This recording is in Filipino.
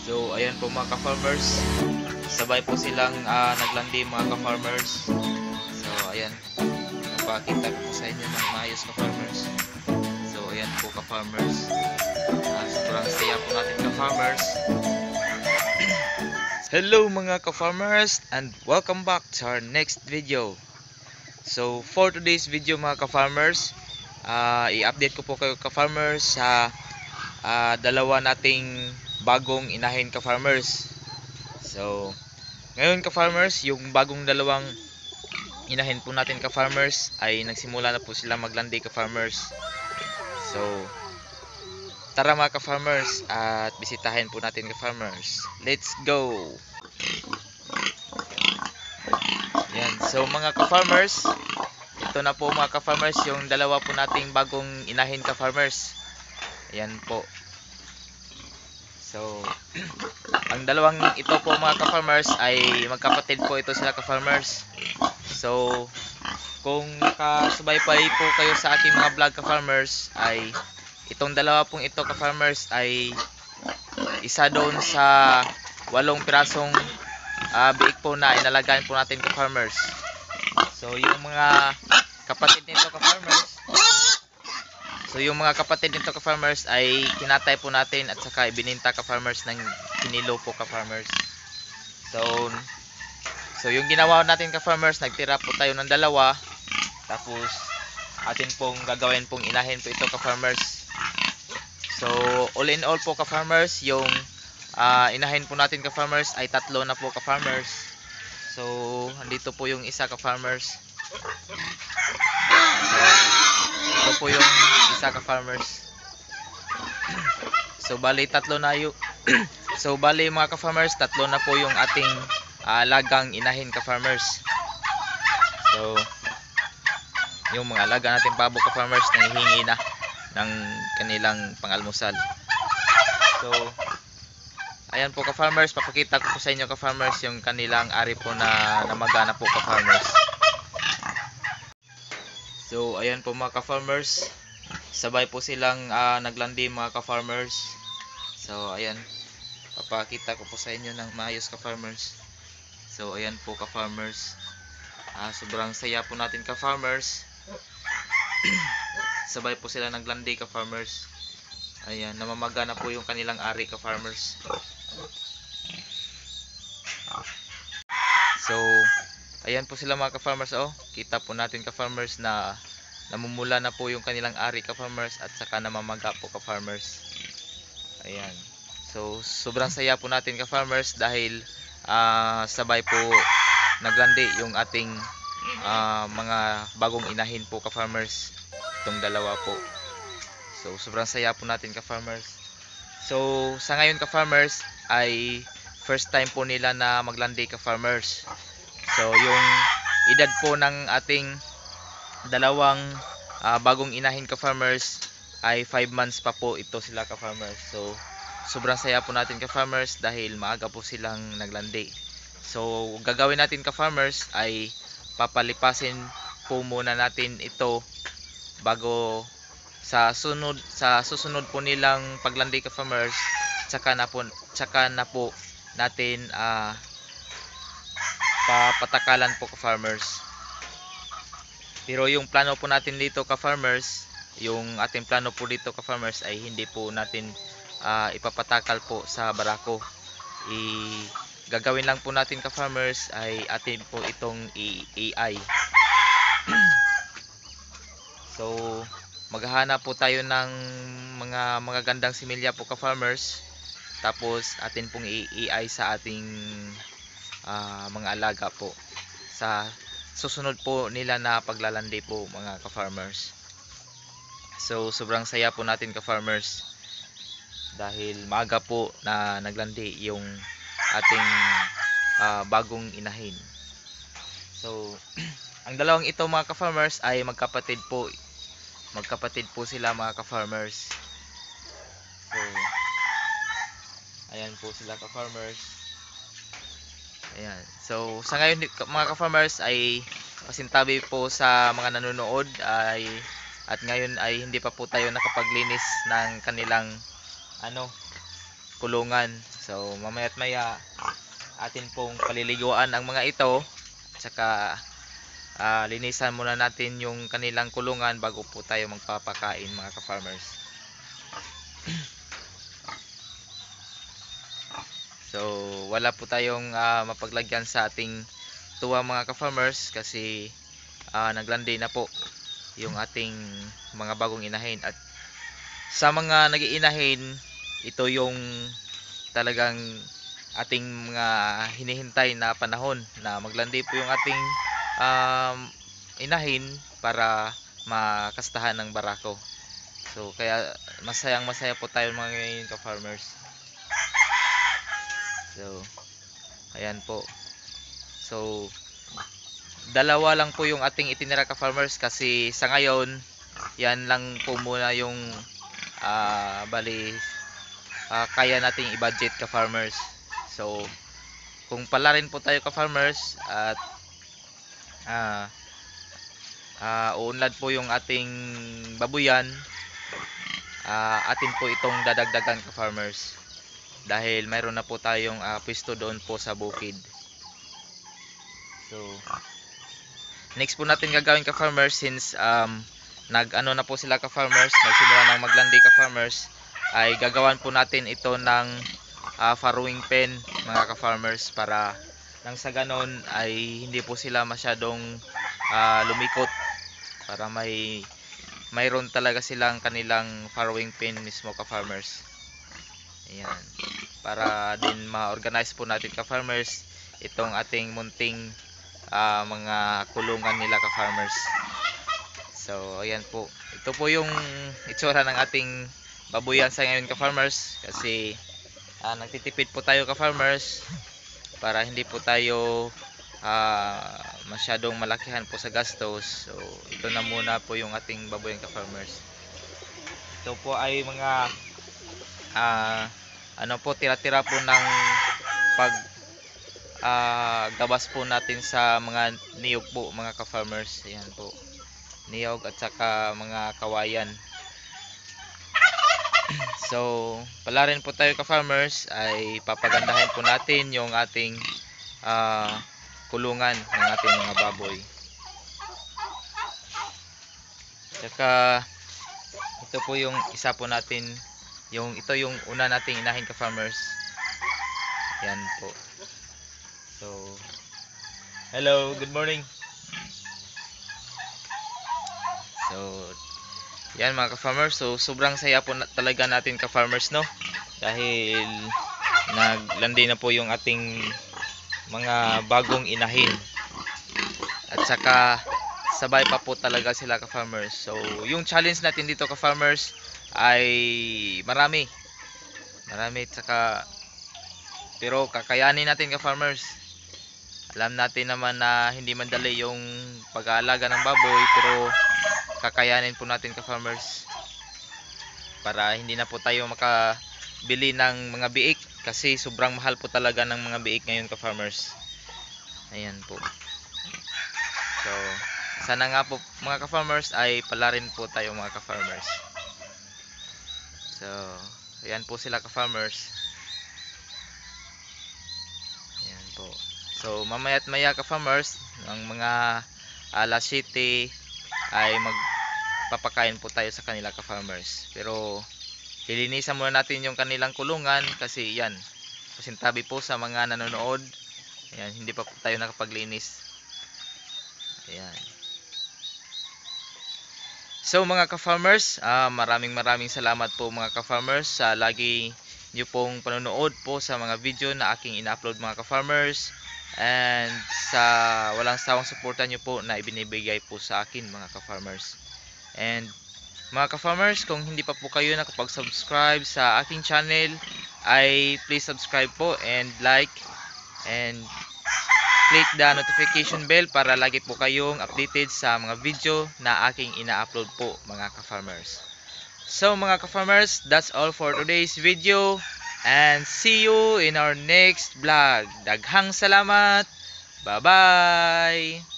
So ayan po mga ka-farmers, sabay po silang naglandi mga ka-farmers. So ayan, papakita ko po sa inyo ng maayos ka-farmers. So ayan po ka-farmers, sobrang saya po natin ka-farmers. Hello mga ka-farmers and welcome back to our next video. So for today's video mga ka-farmers, i-update ko po kayo ka-farmers sa dalawa nating bagong inahin ka-farmers. So ngayon ka-farmers, yung bagong dalawang inahin po natin ka-farmers ay nagsimula na po sila maglandi ka-farmers. So tara mga ka-farmers at bisitahin po natin ka-farmers. Let's go! Yan. So mga ka-farmers, ito na po mga ka-farmers yung dalawa po nating bagong inahin ka-farmers. Ayan po. So ang dalawang ito po mga ka-farmers ay magkapatid po ito sila ka-farmers. So kung nakasubaybay po kayo sa aking mga vlog ka-farmers, ay itong dalawa pong ito ka-farmers ay isa doon sa 8 pirasong biik po na inalagaan po natin ka-farmers. So yung mga kapatid nito ka-farmers, ay kinatay po natin at saka ibininta ka-farmers ng kinilo po ka-farmers. So yung ginawa natin ka-farmers, nagtira po tayo ng dalawa, tapos atin pong gagawin pong inahin po ito ka-farmers. So all in all po ka-farmers, yung inahin po natin ka-farmers ay 3 na po ka-farmers. So andito po yung isa ka-farmers. So ito po yung isa ka-farmers. So bali 3 na yung so bali mga ka-farmers, 3 na po yung ating alagang inahin ka-farmers. So yung mga alaga natin pabo ka-farmers nanghihingi na ng kanilang pangalmusal. So ayan po ka-farmers, papakita ko po sa inyo ka-farmers yung kanilang ari po na namagana po ka-farmers. So ayan po mga ka-farmers, sabay po silang naglandi mga ka-farmers. So ayan, papakita ko po sa inyo ng maayos ka-farmers. So ayan po ka-farmers, sobrang saya po natin ka-farmers. Sabay po sila naglandi ka-farmers. Ayan, namamaga na po yung kanilang ari ka-farmers. So ayan po sila mga ka-farmers. Kita po natin ka-farmers na namumula na po yung kanilang ari ka-farmers at saka namamaga po ka-farmers. Ayan. So sobrang saya po natin ka-farmers dahil sabay po naglandi yung ating mga bagong inahin po ka-farmers, itong dalawa po. So sobrang saya po natin ka-farmers. So sa ngayon ka-farmers ay first time po nila na maglandi ka-farmers. So yung edad po ng ating dalawang bagong inahin ka-farmers ay 5 months pa po ito sila ka-farmers. So sobrang saya po natin ka-farmers dahil maaga po silang naglandi. So gagawin natin ka-farmers ay papalipasin po muna natin ito bago sa susunod po nilang paglandi ka-farmers, tsaka na po natin papatakalan po ka-farmers. Pero yung plano po natin dito ka-farmers, yung ating plano po dito ka-farmers ay hindi po natin ipapatakal po sa barako. Gagawin lang po natin ka-farmers ay atin po itong AI. So maghahanap po tayo ng mga magagandang similya po ka-farmers, tapos atin pong i-AI sa ating mga alaga po sa susunod po nila na paglalandi po mga ka-farmers. So sobrang saya po natin ka-farmers dahil maaga po na naglandi yung ating bagong inahin. So ang dalawang ito mga ka-farmers ay magkapatid po sila mga ka-farmers. So ayan po sila ka-farmers. Ayan. So sa ngayon mga ka-farmers ay pasintabi po sa mga nanonood at ngayon ay hindi pa po tayo nakapaglinis ng kanilang kulungan. So mamaya't maya atin pong paliliguan ang mga ito, at saka linisan muna natin yung kanilang kulungan bago po tayo magpapakain mga ka-farmers. So wala po tayong mapaglagyan sa ating tuwa mga ka-farmers kasi naglandi na po yung ating mga bagong inahin, at sa mga nag-iinahin, ito yung talagang ating mga hinihintay na panahon na maglandi po yung ating inahin para makastahan ng barako. So kaya masaya po tayo mga ngayon ka-farmers. So ayan po. So dalawa lang po yung ating itinira ka-farmers kasi sa ngayon yan lang po muna yung kaya nating i-budget ka-farmers. So kung pala rin po tayo ka-farmers at uunlad po yung ating babuyan, atin po itong dadagdagan ka-farmers dahil mayroon na po tayong pwesto doon po sa bukid. So next po natin gagawin ka-farmers, since nag-ano na po sila ka-farmers, nagsimula ng maglandi ka-farmers, ay gagawan po natin ito ng farrowing pen mga ka-farmers, para nang sa ganon ay hindi po sila masyadong lumikot, para mayroon talaga silang kanilang farrowing pen mismo ka-farmers. Ayan, para din ma-organize po natin ka-farmers itong ating munting mga kulungan nila ka-farmers. So ayan po, ito po yung itsura ng ating babuyan sa ngayon ka-farmers, kasi nagtitipid po tayo ka-farmers para hindi po tayo masyadong malakihan po sa gastos. So ito na muna po yung ating babuyan ka-farmers. Ito po ay mga tira-tira po ng gabas po natin sa mga niyog po mga ka-farmers. Ayan po, niyog at saka mga kawayan. So pala rin po tayo ka-farmers ay papagandahin po natin yung ating kulungan ng ating mga baboy. Saka ito po yung isa po natin, ito yung una nating inahin ka-farmers. Yan po. So hello, good morning. So yan mga ka-farmers, so sobrang saya po talaga natin ka-farmers, no, dahil naglandi na po yung ating mga bagong inahin, at saka sabay pa po talaga sila ka-farmers. So yung challenge natin dito ka-farmers ay marami, at saka pero kakayanin natin ka-farmers. Alam natin naman na hindi madali yung pag-aalaga ng baboy, pero kakayanin po natin ka-farmers para hindi na po tayo makabili ng mga biik, kasi sobrang mahal po talaga ng mga biik ngayon ka-farmers. Ayan po. So sana nga po mga ka-farmers ay pala rin po tayo mga ka-farmers. So ayan po sila ka-farmers. Ayan po. So mamaya't maya ka-farmers, ng mga alas 7 ay magpapakain po tayo sa kanila ka-farmers. Pero lilinisan muna natin yung kanilang kulungan kasi yan, pasintabi po sa mga nanonood. Ayan, hindi pa po tayo nakapaglinis. Ayan. So mga ka-farmers, maraming salamat po mga ka-farmers sa lagi nyo pong panonood po sa mga video na aking ina-upload mga ka-farmers, and sa walang sawang suporta nyo po na ibinibigay po sa akin mga ka-farmers. And mga ka-farmers, kung hindi pa po kayo nakapag-subscribe sa aking channel, ay please subscribe po and like and click the notification bell para lagi po kayong updated sa mga video na aking ina-upload po mga ka-farmers. So mga ka-farmers, that's all for today's video, and see you in our next vlog. Daghang salamat. Bye-bye.